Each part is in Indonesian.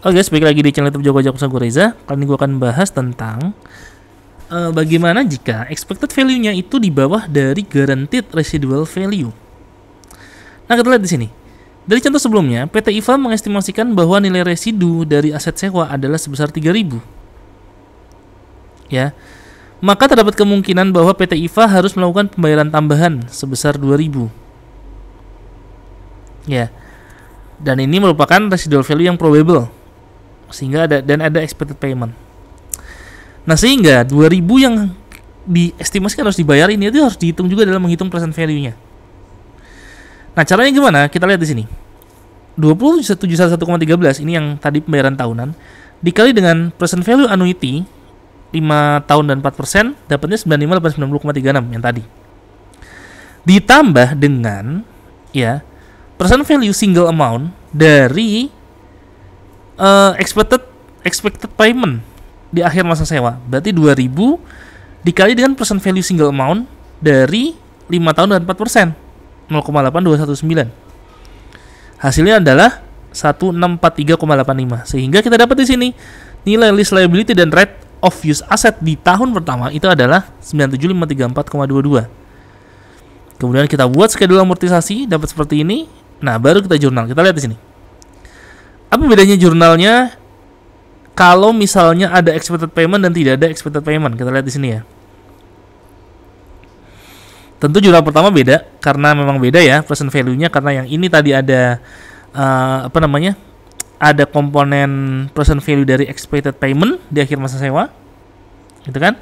Oke guys, balik lagi di channel YouTube Joko Joko Sago Reza. Kali ini gue akan bahas tentang bagaimana jika expected value-nya itu di bawah dari guaranteed residual value. Nah, kita lihat di sini. Dari contoh sebelumnya, PT IFA mengestimasikan bahwa nilai residu dari aset sewa adalah sebesar 3.000. Ya. Maka terdapat kemungkinan bahwa PT IFA harus melakukan pembayaran tambahan sebesar 2.000. Ya. Dan ini merupakan residual value yang probable. Sehingga ada expected payment. Nah, sehingga 2.000 yang diestimasikan harus dibayar ini itu harus dihitung juga dalam menghitung present value-nya. Nah, caranya gimana? Kita lihat di sini. 20.711,13 ini yang tadi pembayaran tahunan dikali dengan present value annuity 5 tahun dan 4%, dapatnya 95.890,36 yang tadi. Ditambah dengan ya present value single amount dari expected payment di akhir masa sewa. Berarti 2.000 dikali dengan present value single amount dari 5 tahun dan 4%, 0,8219. Hasilnya adalah 1643,85. Sehingga kita dapat di sini nilai lease liability dan rate of use asset di tahun pertama itu adalah 97534,22. Kemudian kita buat schedule amortisasi, dapat seperti ini. Nah, baru kita jurnal. Kita lihat di sini. Apa bedanya jurnalnya kalau misalnya ada expected payment dan tidak ada expected payment? Kita lihat di sini ya. Tentu jurnal pertama beda karena memang beda ya present value-nya, karena yang ini tadi ada ada komponen present value dari expected payment di akhir masa sewa. Gitu kan?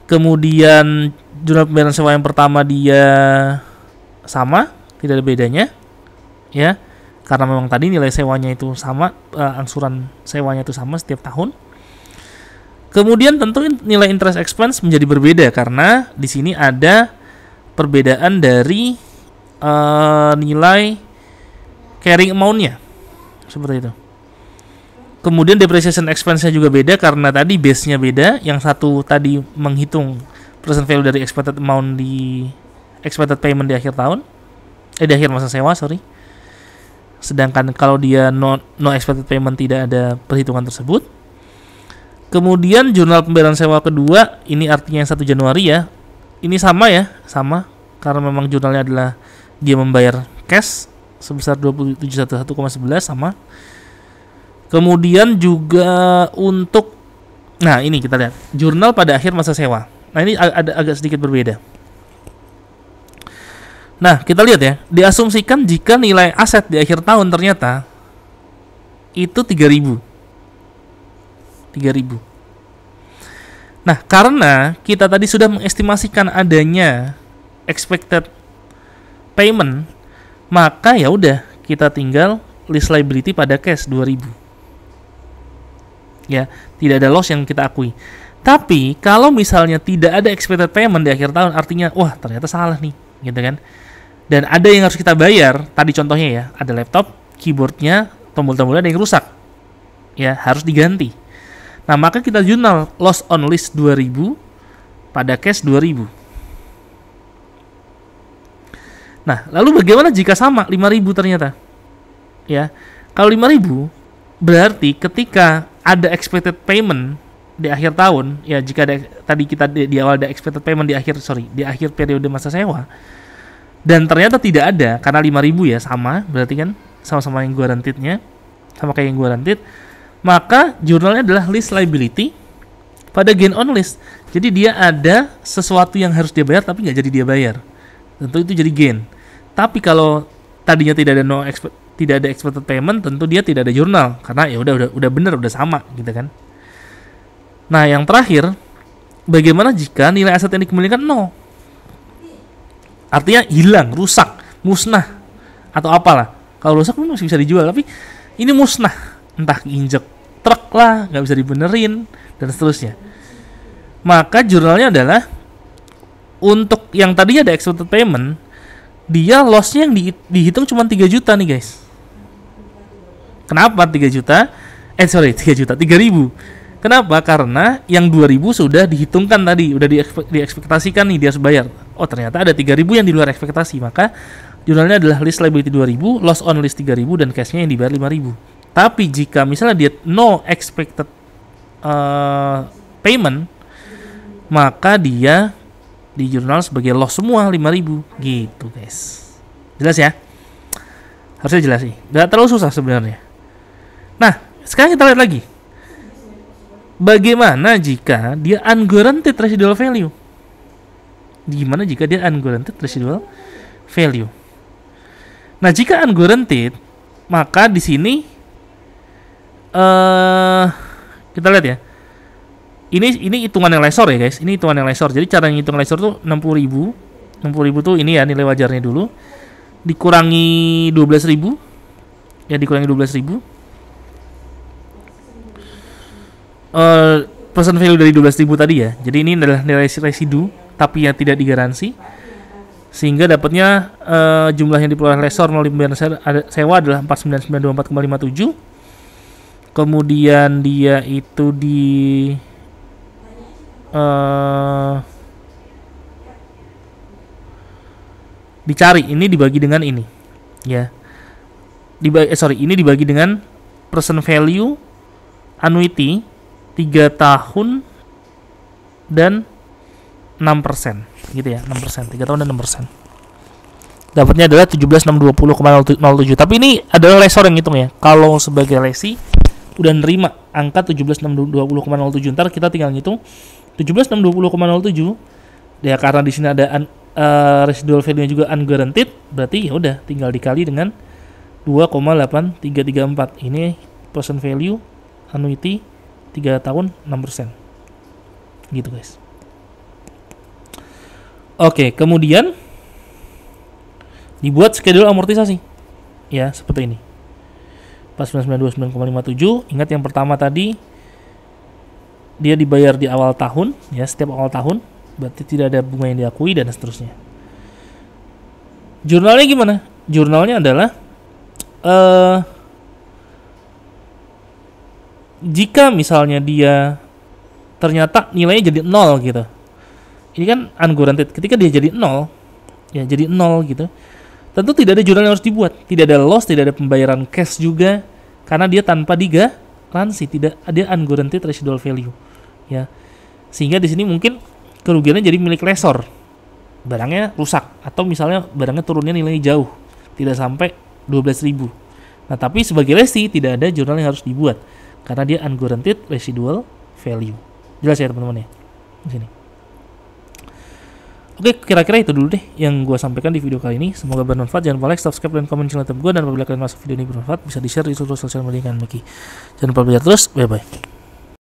Kemudian jurnal pembayaran sewa yang pertama dia sama, tidak ada bedanya. Ya. Karena memang tadi nilai sewanya itu sama, angsuran sewanya itu sama setiap tahun. Kemudian tentu nilai interest expense menjadi berbeda karena di sini ada perbedaan dari nilai carrying amount-nya. Seperti itu. Kemudian depreciation expense-nya juga beda karena tadi base-nya beda. Yang satu tadi menghitung present value dari expected amount di expected payment di akhir tahun. Di akhir masa sewa, sorry. Sedangkan kalau dia no expected payment tidak ada perhitungan tersebut. Kemudian jurnal pembayaran sewa kedua, ini artinya yang 1 Januari ya. Ini sama ya, sama. Karena memang jurnalnya adalah dia membayar cash sebesar 2711,11 sama. Kemudian juga untuk, nah ini kita lihat, jurnal pada akhir masa sewa. Nah ini agak sedikit berbeda. Nah, kita lihat ya, diasumsikan jika nilai aset di akhir tahun ternyata itu 3.000. Nah, karena kita tadi sudah mengestimasikan adanya expected payment, maka ya udah kita tinggal lease liability pada cash 2.000. Ya, tidak ada loss yang kita akui. Tapi kalau misalnya tidak ada expected payment di akhir tahun, artinya wah ternyata salah nih, gitu kan? Dan ada yang harus kita bayar. Tadi contohnya ya, ada laptop, keyboardnya, tombol-tombolnya ada yang rusak. Ya, harus diganti. Nah, maka kita jurnal loss on lease 2.000 pada cash 2.000. Nah, lalu bagaimana jika sama 5.000 ternyata? Ya, kalau 5.000 berarti ketika ada expected payment di akhir tahun, ya jika ada, tadi kita di awal ada expected payment di akhir periode masa sewa. Dan ternyata tidak ada karena 5.000 ya sama, berarti kan sama-sama yang guaranteed-nya, sama kayak yang guaranteed. Maka jurnalnya adalah lease liability pada gain on lease. Jadi dia ada sesuatu yang harus dia bayar tapi nggak jadi dia bayar. Tentu itu jadi gain. Tapi kalau tadinya tidak ada expected payment, tentu dia tidak ada jurnal karena ya udah benar, udah sama gitu kan. Nah, yang terakhir, bagaimana jika nilai aset yang dikembalikan 0? Artinya hilang, rusak, musnah, atau apalah. Kalau rusak masih bisa dijual, tapi ini musnah. Entah injek truk lah, nggak bisa dibenerin, dan seterusnya. Maka jurnalnya adalah, untuk yang tadinya ada expected payment, dia loss-nya yang dihitung cuma 3 juta nih guys. Kenapa 3 juta? 3.000. Kenapa? Karena yang 2.000 sudah dihitungkan tadi, udah diekspektasikan nih dia harus bayar. Oh, ternyata ada 3.000 yang di luar ekspektasi, maka jurnalnya adalah lease liability 2.000, loss on lease 3.000 dan cash-nya yang dibayar 5.000. Tapi jika misalnya dia no expected payment, maka dia di jurnal sebagai loss semua 5.000 gitu guys. Jelas ya? Harusnya jelas sih. Gak terlalu susah sebenarnya. Nah, sekarang kita lihat lagi. Bagaimana jika dia unguaranteed residual value? Gimana jika dia unguaranteed residual value? Nah, jika unguaranteed, maka di sini kita lihat ya. Ini hitungan yang lesor ya guys. Ini hitungan yang lesor. Jadi cara ngitung lesor tuh 60.000. 60.000 tuh ini ya nilai wajarnya dulu. Dikurangi 12.000. Ya dikurangi 12.000. Present value dari 12.000 tadi ya. Jadi ini adalah nilai residu tapi yang tidak digaransi. Sehingga dapatnya jumlah yang diperoleh lesor melalui pembayaran sewa adalah 49924,57. Kemudian dia itu dicari, ini dibagi dengan ini ya. Ini dibagi dengan present value annuity 3 tahun dan 6% gitu ya, 6%, 3 tahun dan 6%. Dapatnya adalah 17.620,07. Tapi ini adalah lesor yang hitung ya. Kalau sebagai lesi udah nerima angka 17.620,07, ntar kita tinggal ngitung 17.620,07 ya, karena di sini ada residual value juga unguaranteed, berarti ya udah tinggal dikali dengan 2,8334. Ini present value annuity 3 tahun 6% gitu guys. Oke, kemudian dibuat schedule amortisasi ya, seperti ini 49.929,57. Ingat yang pertama tadi dia dibayar di awal tahun ya, setiap awal tahun, berarti tidak ada bunga yang diakui dan seterusnya. Jurnalnya gimana? Jurnalnya adalah jika misalnya dia ternyata nilainya jadi 0 gitu. Ini kan unguaranteed. Ketika dia jadi 0 ya, jadi 0 gitu. Tentu tidak ada jurnal yang harus dibuat, tidak ada loss, tidak ada pembayaran cash juga, karena dia tanpa digaransi, tidak ada unguaranteed residual value, ya. Sehingga di sini mungkin kerugiannya jadi milik lesor, barangnya rusak, atau misalnya barangnya turunnya nilainya jauh, tidak sampai 12.000. Nah, tapi sebagai lesi tidak ada jurnal yang harus dibuat, karena dia unguaranteed residual value. Jelas ya teman-teman ya, di sini. Oke, kira-kira itu dulu deh yang gue sampaikan di video kali ini. Semoga bermanfaat. Jangan lupa like, subscribe, dan komen channel YouTube gue. Dan apabila kalian masuk video ini bermanfaat, bisa di-share di seluruh sosial media kan Miki. Jangan lupa belajar terus. Bye-bye.